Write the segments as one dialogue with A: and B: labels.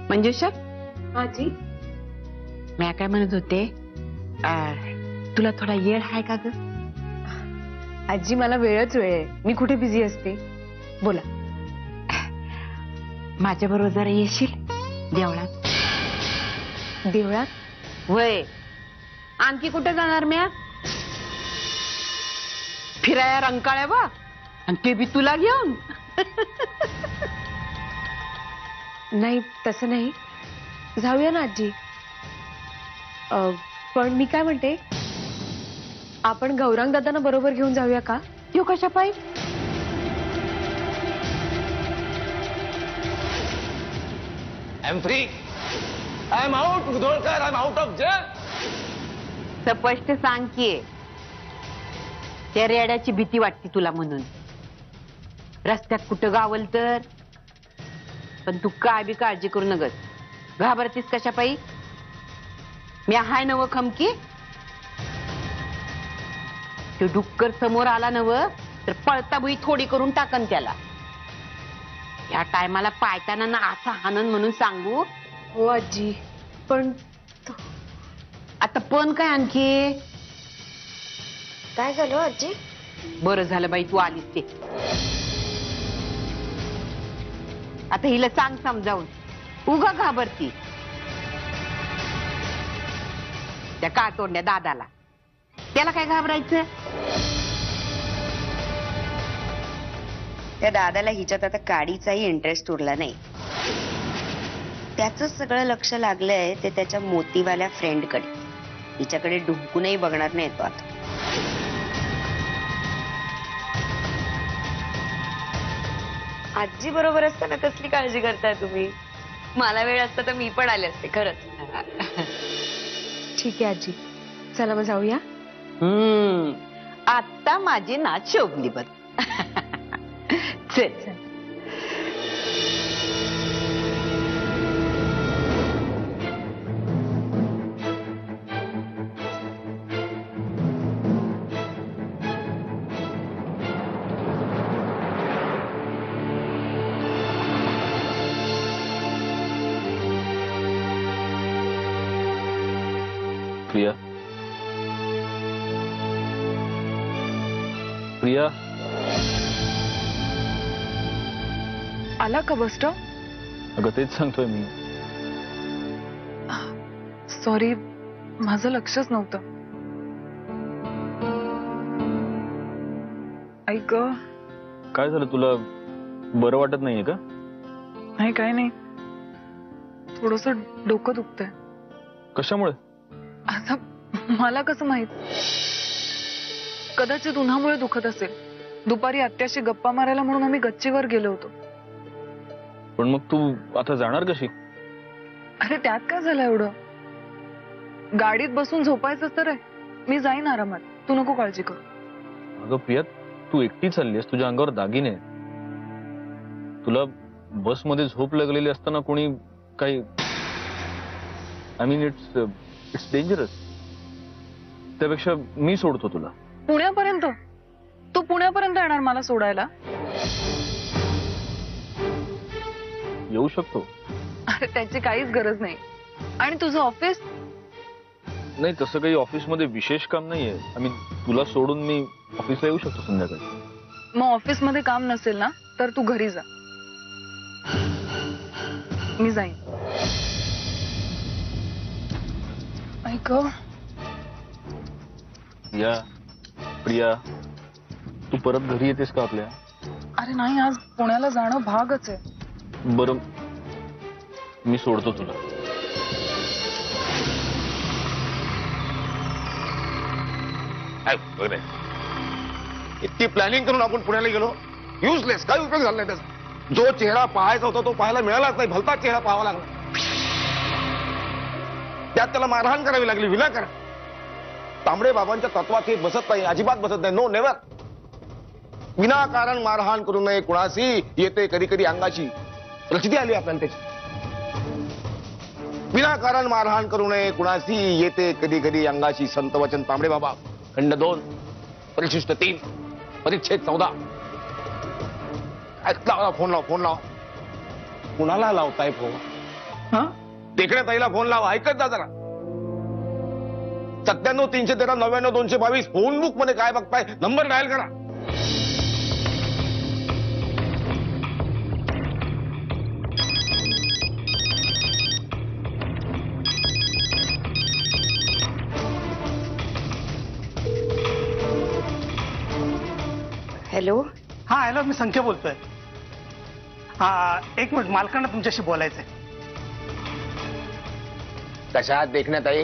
A: मंजुषा,
B: आजी
A: मी काय म्हणत होते, तुला थोडा वेळ आहे का ग?
B: आजी मला वेळच वेळ आहे, मी कुठे बिझी असते. बोला.
A: माझ्या बरोबर जरा येशील देवळात?
B: देवळात?
A: वय, आणखी कुठे जाणार म्या? फिराया रंकाळ्या बा, आणि ते बी तुला घेऊन.
B: नाही तसं नाही, जाऊया ना आजी. पण मी काय म्हणते, आपण गौरांग दादांना बरोबर घेऊन जाऊया का?
A: तू कशा पायी?
C: I am free. I am out, Mudholkar. I am out of jail.
A: स्पष्ट सांग की त्या रेड्याची भीती वाटते तुला म्हणून. रस्त्यात कुठं गावल तर. पण तू काय बी काळजी करू नगस. घाबरतीस कशा पायी? मी हाय नव खमकी. तो डुक्कर समोर आला नव तर पळता बुई थोडी करून टाकन त्याला. या टायमाला पायताना ना असा आनंद म्हणून सांगू.
B: हो आजी, पण
A: आता पण काय आणखी?
B: काय झालं आजी?
A: बरं झालं बाई तू आलीस ते. आता हिला सांग समजावून, उगा घाबरती. त्या काळतोंड्या दादाला, त्याला काय घाबरायचं?
D: त्या दादाला हिच्यात आता काडीचाही इंटरेस्ट उरला नाही. त्याच सगळं लक्ष लागलंय ते त्याच्या मोतीवाल्या फ्रेंडकडे. हिच्याकडे डुंकूनही बघणार नाही तो आता.
B: आजी बरोबर असताना कसली काळजी करताय तुम्ही? मला वेळ असता तर मी पण आले असते खरंच. ठीक आहे आजी, चला मग जाऊया.
A: आता माझी नाच शोभली बघ. चल.
E: प्रिया, प्रिया,
B: आला का बस स्टॉप?
E: अगं तेच सांगतोय मी.
B: सॉरी, माझं लक्षच नव्हतं. ऐक,
E: काय झालं, तुला बरं वाटत नाहीये का?
B: नाही काय नाही, थोडस डोकं दुखतंय.
E: कशामुळे?
B: आता मला कसं माहित, कदाचित उन्हामुळे दुखत असेल. दुपारी आत्याशी गप्पा मारायला म्हणून आम्ही गच्चीवर गेलो होतो.
E: पण मग तू आता जाणार कशी?
B: अरे त्यात काय झालं एवढं? गाडीत बसून झोपायचं तर आहे. मी जाईन आरामात, तू नको काळजी करू.
E: अगं प्रिया, तू एकटी चाललीस, तुझ्या अंगावर दागिने. तुला बसमध्ये झोप लागलेली असताना कोणी काही, आय मीन इट्स डेंजरस. त्यापेक्षा मी सोडतो तुला.
B: पुण्यापर्यंत? तू पुण्यापर्यंत येणार मला सोडायला?
E: येऊ शकतो.
B: अरे त्याची काहीच गरज नाही. आणि तुझं ऑफिस?
E: नाही, तसं काही ऑफिसमध्ये विशेष काम नाहीये. आय मीन तुला सोडून मी ऑफिसला येऊ शकतो संध्याकाळी.
B: मग ऑफिसमध्ये काम नसेल ना तर तू घरी जा, मी जाईन. ऐक,
E: प्रिया, प्रिया, तू परत घरी येतेस का आपल्या?
B: अरे नाही, आज पुण्याला जाणं भागच आहे.
E: बरं, मी सोडतो तुला.
C: इतकी प्लॅनिंग करून आपण पुण्याला गेलो, युजलेस. काय उपयोग झाला नाही त्याचा. जो चेहरा पाहायचा होता तो पाहायला मिळालाच नाही. भलता चेहरा पाहावा लागला. त्यात त्याला मारहाण करावी लागली विनाकारण. तांबडे बाबांच्या तत्वात हे बसत नाही, अजिबात बसत नाही. No never. विनाकारण मारहाण करू नये कुणाशी. येते कधी कधी अंगाशी. लक्षात आली आपल्याला त्याची. विनाकारण मारहाण करू नये कुणाशी येते कधी कधी अंगाशी संत वचन तांबडे बाबा खंड 2 परिशिष्ट 3 परिच्छेद 14. फोन लाव कुणाला लावताय फोन? देखण्या ताईला फोन लावा. ऐकत जा जरा. 97 313 99 222 फोन बुक मध्ये काय बघताय? नंबर डायल करा.
D: हॅलो.
F: हा हॅलो, मी संख्या बोलतोय. हा, एक मिनिट, मालकांना तुमच्याशी बोलायचंय.
C: कशात देखण्यात आहे?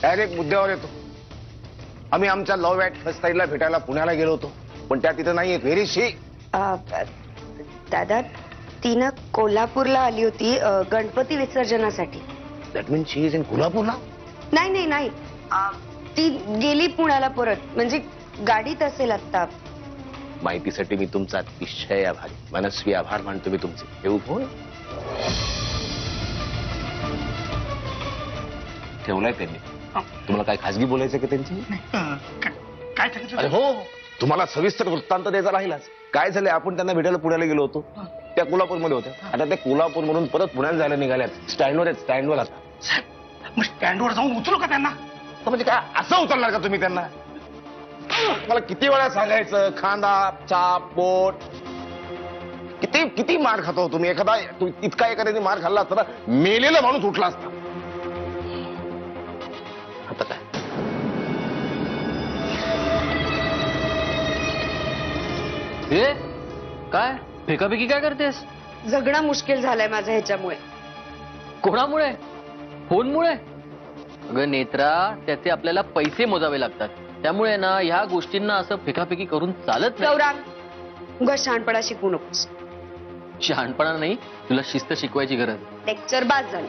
C: डायरेक्ट मुद्द्यावर येतो. आम्ही आमच्या लव्ह ॲट फर्स्ट साईडला भेटायला पुण्याला गेलो होतो, पण त्या तिथे नाहीये. व्हेरी शी.
D: दादा, ती ना कोल्हापूरला आली होती गणपती विसर्जनासाठी.
C: That means she is in कोल्हापूरला?
D: नाही. ती गेली पुण्याला परत. म्हणजे गाडीत असेल आता.
C: माहितीसाठी मी तुमचा अतिशय आभारी, मनस्वी आभार मानतो मी तुमचे. ठेवू फोन? ठेवलाय त्यांनी. तुम्हाला काय खासगी बोलायचं की त्यांची?
F: काय सांगितलं?
C: अरे हो, तुम्हाला सविस्तर वृत्तांत द्यायचा राहिलाच. काय झालंय, आपण त्यांना भेटायला पुण्याला गेलो होतो. त्या कोल्हापूरमध्ये होत्या. आता त्या कोल्हापूरमधून परत पुण्याला जायला निघाल्यात. स्टँडवर आहेत, स्टँडवर आता.
F: मग स्टँडवर जाऊन उचलू का त्यांना?
C: म्हणजे काय असं उचलणार का तुम्ही त्यांना? मला किती वेळा सांगायचं, खांदा चाप बोट. किती मार खातो तुम्ही. इतका एखाद्याने मार खाल्ला असता ना, मेलेला माणूस उठला असता. आता काय?
E: काय फेकाफेकी काय करतेस?
D: जगणं मुश्किल झालंय माझं ह्याच्यामुळे.
E: कोणामुळे? फोनमुळे? अगं नेत्रा, त्याचे आपल्याला पैसे मोजावे लागतात. त्यामुळे ना ह्या गोष्टींना असं फेकाफेकी करून चालत नाही.
D: गौरांग, उगा शहाणपणा शिकू नकोस.
E: शहाणपणा नाही, तुला शिस्त शिकवायची गरज.
D: लेक्चर बाद झालं.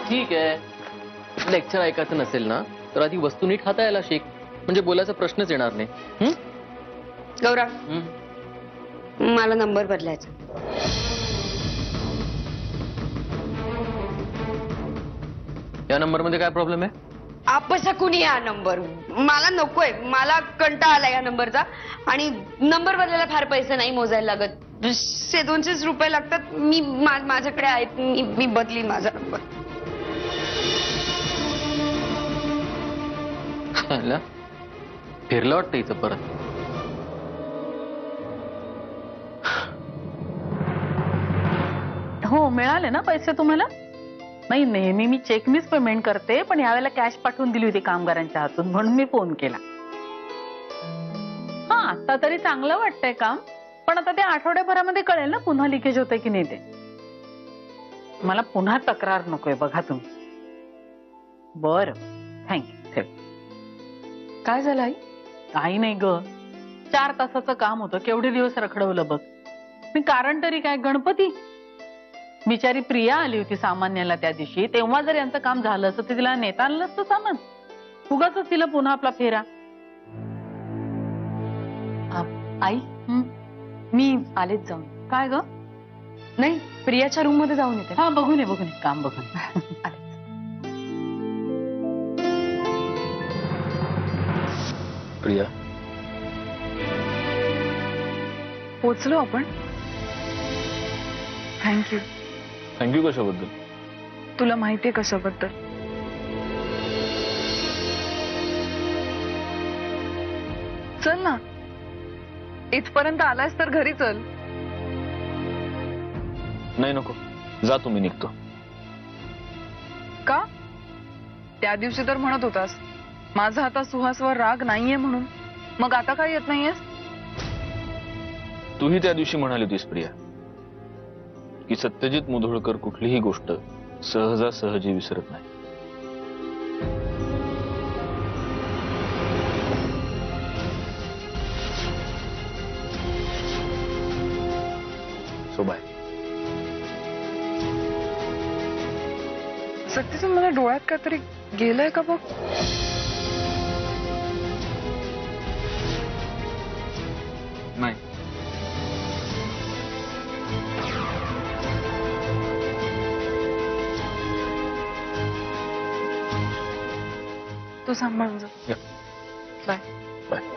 E: ठीक आहे, लेक्चर ऐकायचं नसेल ना तर आधी वस्तू नीट हाताळायला शिक, म्हणजे बोलायचा प्रश्नच येणार नाही.
D: गौरांग, मला नंबर बदलायचा.
E: या नंबर मध्ये काय प्रॉब्लेम आहे?
D: आपसकून या नंबर मला नकोय. मला कंटाळा आला या नंबरचा. आणि नंबर बदलायला फार पैसे नाही मोजायला लागत. 100-200 रुपये लागतात. मी माझ्याकडे आहेत. मी बदलीन माझा नंबर.
E: फिरलं वाटतं इथं परत.
G: हो, मिळाले ना पैसे तुम्हाला? नाही, नेहमी मी चेकनीच पेमेंट करते, पण यावेळेला कॅश पाठवून दिली होती कामगारांच्या हातून, म्हणून मी फोन केला. हा, आता तरी चांगलं वाटतंय काम, पण आता ते आठवड्याभरामध्ये कळेल ना पुन्हा लिकेज होतंय की नाही ते. मला पुन्हा तक्रार नकोय बघा तुम्ही. बरं, थँक्यू. ठेव.
B: काय झालं आई?
G: काही नाही ग, 4 तासाचं काम होतं. केवढे दिवस रखडवलं बघ मी. कारण तरी काय, गणपती. बिचारी प्रिया आली होती सामान्याला त्या दिवशी. तेव्हा जर यांचं काम झालं असतं तर तिला नेता आणलं असतं सामान. उगाच तिला पुन्हा आपला फेरा.
B: आई, मी आलेच जाऊन.
G: काय ग?
B: नाही, प्रियाच्या रूम मध्ये जाऊन येते.
G: हा, बघून ये काम बघून.
E: प्रिया,
B: पोचलो आपण. थँक्यू.
E: थँक्यू कशाबद्दल?
B: तुला माहितीये कशाबद्दल? चल ना, इथपर्यंत आलायस तर घरी चल.
E: नाही नको, जा तुम्ही, निघतो.
B: का? त्या दिवशी तर म्हणत होतास माझा आता सुहासवर राग नाहीये म्हणून. मग आता काय येत नाहीयेस?
E: तूही त्या दिवशी म्हणाली होतीस प्रिया की सत्यजित मुधोळकर कुठलीही गोष्ट सहजासहजी विसरत नाही. So bye.
B: सत्यजित, मला डोळ्यात काहीतरी गेलंय का बघ.
E: नाही.
B: तू सांभाळून जा.
E: या.
B: बाय.
E: बाय.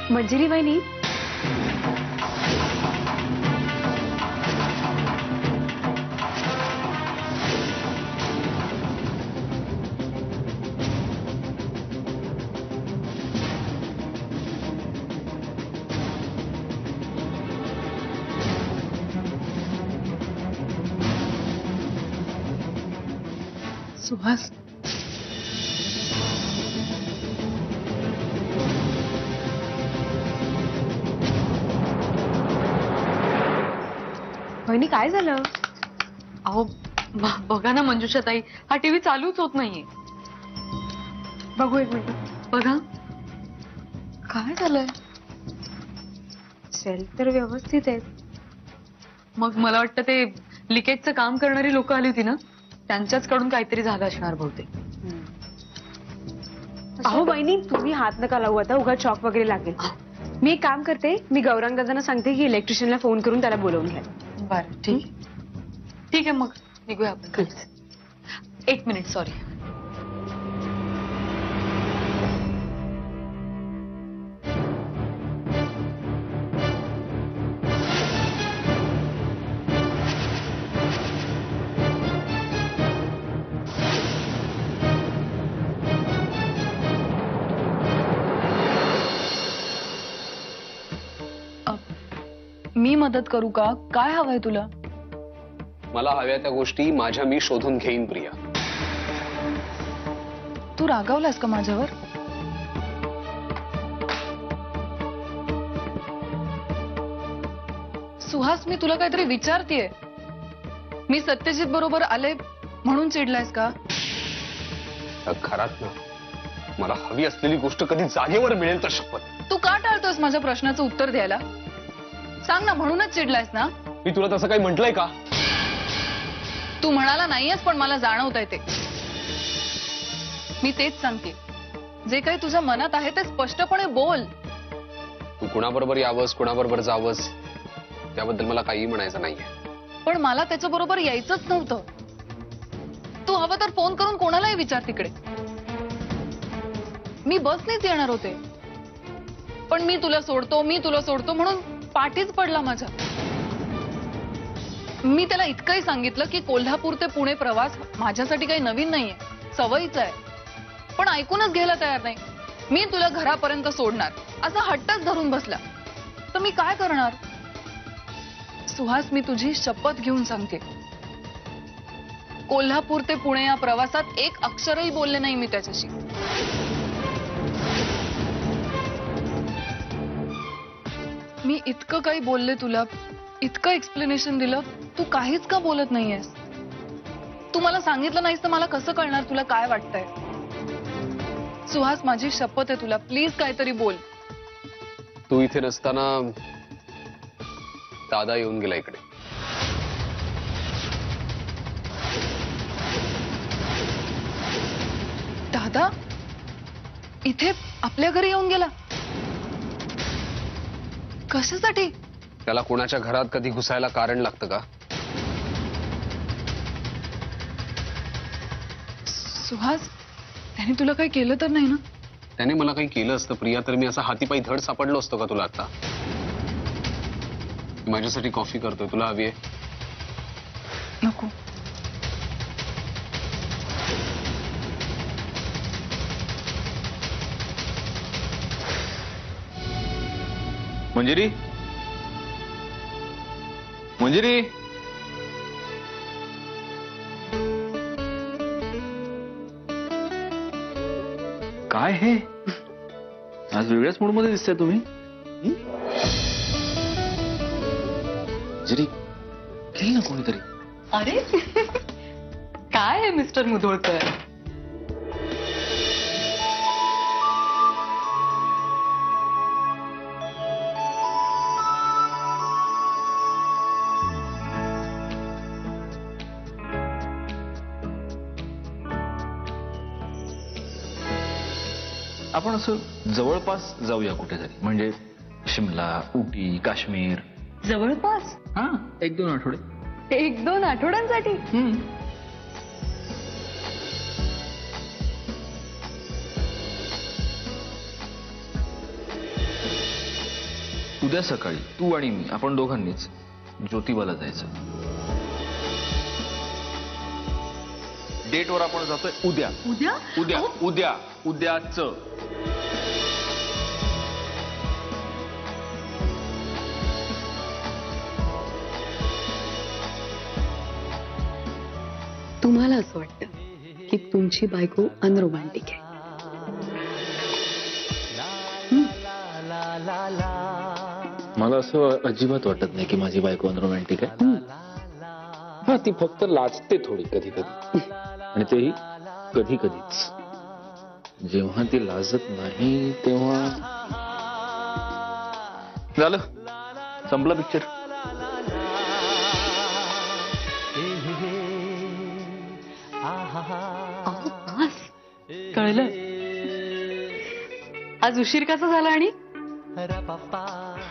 B: मंजिरी वहिनी,
G: सुहास,
B: वहिनी काय झालं?
G: अहो बघा ना मंजुषा ताई, हा टीव्ही चालूच होत नाहीये.
B: बघू एक मिनिट.
G: बघा.
B: काय झालंय? सेल तर व्यवस्थित आहेत.
G: मग मला वाटतं ते लिकेजचं काम करणारी लोक आली होती ना, त्यांच्याच कडून काहीतरी झालं असणार बहुतेक.
B: अहो बहिणी, तुम्ही हात नका लावू आता, उगा चॉक वगैरे लागेल. मी एक काम करते, मी गौरांग दादांना सांगते की इलेक्ट्रिशियनला फोन करून त्याला बोलवून घ्या.
G: बरं ठीक आहे. ठीक आहे, मग निघूया आपण. एक मिनिट, सॉरी. मी मदत करू का? काय हवंय तुला?
H: मला हव्या त्या गोष्टी माझ्या मी शोधून घेईन प्रिया.
G: तू रागावलास का माझ्यावर? सुहास, मी तुला काहीतरी विचारतेय. मी सत्यजित बरोबर आले म्हणून चिडलायस का?
H: खरात ना, मला हवी असलेली गोष्ट कधी जागेवर मिळेल तर शपथ.
G: तू का टाळतोस माझ्या प्रश्नाचं उत्तर द्यायला? सांग ना, म्हणूनच चिडलायस ना?
H: मी तुला तसं काही म्हटलंय का?
G: तू म्हणाला नाहीयेस, पण मला जाणवतंय ते. मी तेच सांगते, जे काही तुझ्या मनात आहे ते स्पष्टपणे बोल.
H: तू कुणाबरोबर यावंस, कुणाबरोबर जावंस, त्याबद्दल मला काही म्हणायचं नाहीये.
G: पण मला त्याच्याबरोबर यायचंच नव्हतं. तू हवं तर फोन करून कोणालाही विचार तिकडे. मी बसनेच येणार होते, पण मी तुला सोडतो म्हणून पाठीच पडला माझ्या. मी त्याला इतकंही सांगितलं की कोल्हापूर ते पुणे प्रवास माझ्यासाठी काही नवीन नाहीये, सवयीचा आहे. पण ऐकूनच घ्यायला तयार नाही. मी तुला घरापर्यंत सोडणार असा हट्टच धरून बसला. तर मी काय करणार? सुहास, मी तुझी शपथ घेऊन सांगते, कोल्हापूर ते पुणे या प्रवासात एक अक्षरही बोलले नाही मी त्याच्याशी. मी इतकं काही बोलले तुला, इतकं एक्सप्लेनेशन दिलं, तू काहीच का बोलत नाहीयेस? तू मला सांगितलं नाहीस तर मला कसं कळणार तुला काय वाटतंय? सुहास, माझी शपथ आहे तुला, प्लीज काहीतरी बोल.
H: तू इथे नसताना दादा येऊन गेला इकडे.
G: दादा इथे आपल्या घरी येऊन गेला? कशासाठी?
H: त्याला कोणाच्या घरात कधी घुसायला कारण लागतं का?
G: सुहास, त्याने तुला काही केलं तर नाही ना?
H: त्याने मला काही केलं असतं प्रिया तर मी असा हातीपायी धड सापडलो असतो का तुला आता? माझ्यासाठी कॉफी करतोय, तुला हवी आहे?
G: नको.
E: मंजिरी, मंजिरी, काय हे? आज वेगळ्याच मूड मध्ये दिसताय तुम्ही. मंजिरी, केली ना कोणीतरी?
G: अरे काय आहे मिस्टर मुधोळकर?
E: आपण असं जवळपास जाऊया कुठेतरी, म्हणजे शिमला, उटी, काश्मीर.
B: जवळपास
E: हा, 1-2 आठवडे.
B: 1-2 आठवड्यांसाठी?
E: उद्या सकाळी तू आणि मी, आपण दोघांनीच ज्योतिबाला जायचं. डेटवर आपण जातोय उद्या.
B: उद्या?
E: उद्या उद्या उद्याच.
D: तुम्हाला असं वाटतं की तुमची बायको अनरोमॅन्टिक आहे.
E: मला असं अजिबात वाटत नाही की माझी बायको अनरोमॅन्टिक आहे. हा, ती फक्त लाजते थोडी कधी कधी, आणि तेही कधी कधीच. जेव्हा ती लाजत नाही तेव्हा झालं, संपला पिक्चर.
G: कळलं. आज उशीर कसा झाला? आणि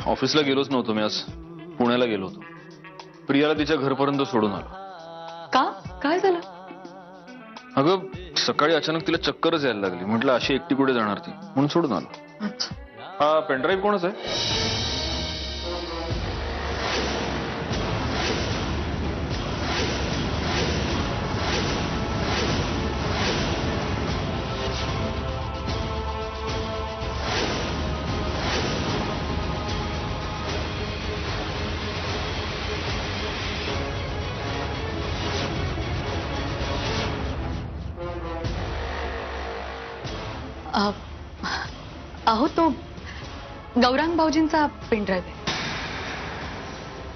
E: ऑफिसला गेलोच नव्हतो मी आज, पुण्याला गेलो होतो. प्रियाला तिच्या घरपर्यंत सोडून आलो.
G: का? काय झालं?
E: अगं सकाळी अचानक तिला चक्करच यायला लागली. म्हटलं अशी एकटी कुठे जाणार ती, म्हणून सोडून आलो.
G: अच्छा.
E: हा पेनड्राईव्ह कोणाच आहे?
B: अहो तो गौरांग भाऊजींचा पेनड्राईव्ह आहे.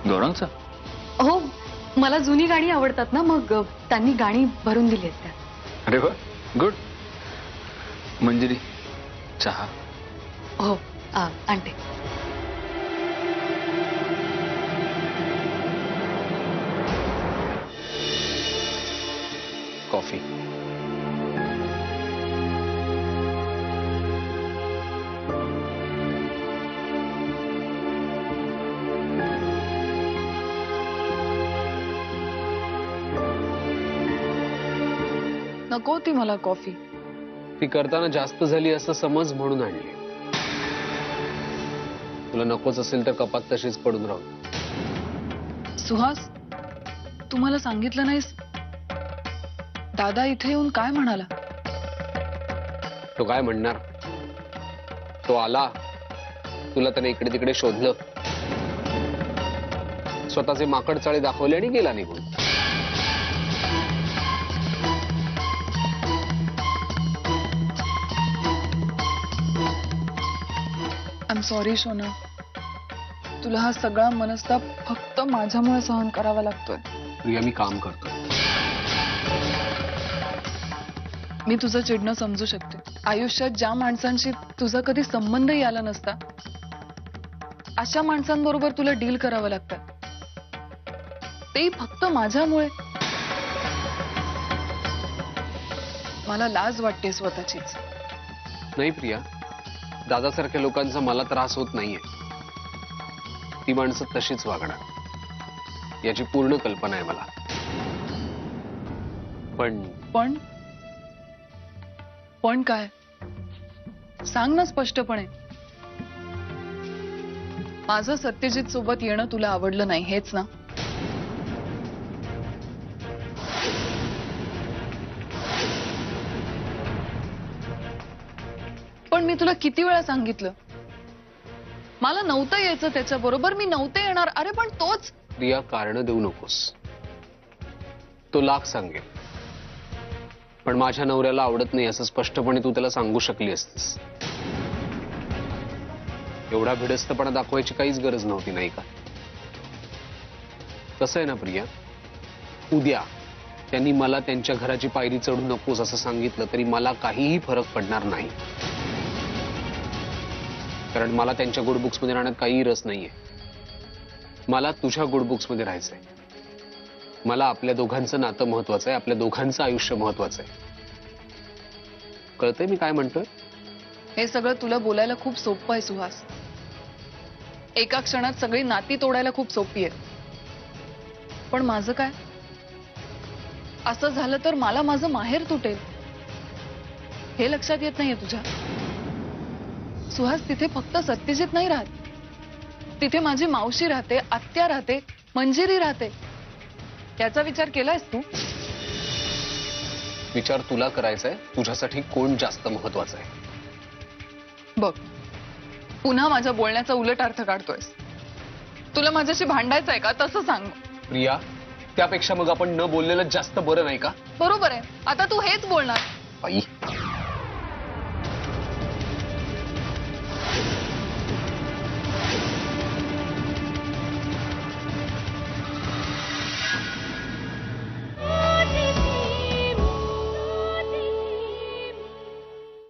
E: गौरांगचा?
B: हो, मला जुनी गाणी आवडतात ना, मग त्यांनी गाणी भरून दिली आहेत त्यात.
E: अरे वा, गुड. मंजिरी, चहा?
B: हो, आणते.
H: कॉफी.
G: नको ती मला कॉफी.
H: ती करताना जास्त झाली असं समज म्हणून आणली. तुला नकोच असेल तर कपात तशीच पडून राहू.
G: सुहास, तू मला सांगितलं नाहीस दादा इथे येऊन काय म्हणाला?
H: तो काय म्हणणार? तो आला, तुला त्याने इकडे तिकडे शोधलं, स्वतःचे माकड चाळे दाखवले आणि गेला निघून.
G: आय एम सॉरी सोना, तुला हा सगळा मनस्ताप फक्त माझ्यामुळे सहन करावा लागतोय.
H: प्रिया, मी काम करतो.
G: मी तुझं चिडणं समजू शकते. आयुष्यात ज्या माणसांशी तुझा कधी संबंधही आला नसता, अशा माणसांबरोबर तुला डील करावं लागतं, तेही फक्त माझ्यामुळे. मला लाज वाटते स्वतःचीच.
H: नाही प्रिया, दादासारख्या लोकांचा मला त्रास होत नाहीये. ती माणसं तशीच वागणार याची पूर्ण कल्पना आहे मला.
G: पण पण काय? सांग ना स्पष्टपणे. माझं सत्यजित सोबत येणं तुला आवडलं नाही, हेच ना? पण मी तुला किती वेळा सांगितलं, मला नव्हतं यायचं त्याच्याबरोबर, मी नव्हते येणार. अरे पण तोच.
H: प्रिया, कारण देऊ नकोस. तो लाख सांगेल, पण माझ्या नवऱ्याला आवडत नाही असं स्पष्टपणे तू त्याला सांगू शकली असतीस. एवढा भिडस्तपणा दाखवायची काहीच गरज नव्हती, नाही का? कसं आहे ना प्रिया, उद्या त्यांनी मला त्यांच्या घराची पायरी चढू नकोस असं सांगितलं तरी मला काहीही फरक पडणार नाही, कारण मला त्यांच्या गुड बुक्स मध्ये राहण्यात काहीही रस नाहीये. मला तुझ्या गुड बुक्स मध्ये राहायचंय. मला आपल्या दोघांचं नातं महत्वाचं आहे, आपल्या दोघांचं आयुष्य महत्वाचं आहे. कळतंय मी काय म्हणतोय?
I: हे सगळं तुला बोलायला खूप सोपं आहे सुहास. एका क्षणात सगळी नाती तोडायला खूप सोपी आहे. पण माझं काय? असं झालं तर मला माझं माहेर तुटेल हे लक्षात येत नाहीये तुझ्या. सुहास, तिथे फक्त सत्यजित नाही राहत. तिथे माझी मावशी राहते, आत्या राहते, मंजिरी राहते. याचा विचार केलायस तू?
H: विचार तुला करायचा आहे, तुझ्यासाठी कोण जास्त महत्वाचं आहे.
I: बघ, पुन्हा माझ्या बोलण्याचा उलट अर्थ काढतोयस. तुला माझ्याशी भांडायचं आहे का? तसं सांग.
H: प्रिया, त्यापेक्षा मग आपण न बोललेलं जास्त बरं नाही का?
I: बरोबर आहे. आता तू हेच बोलणार.
H: आई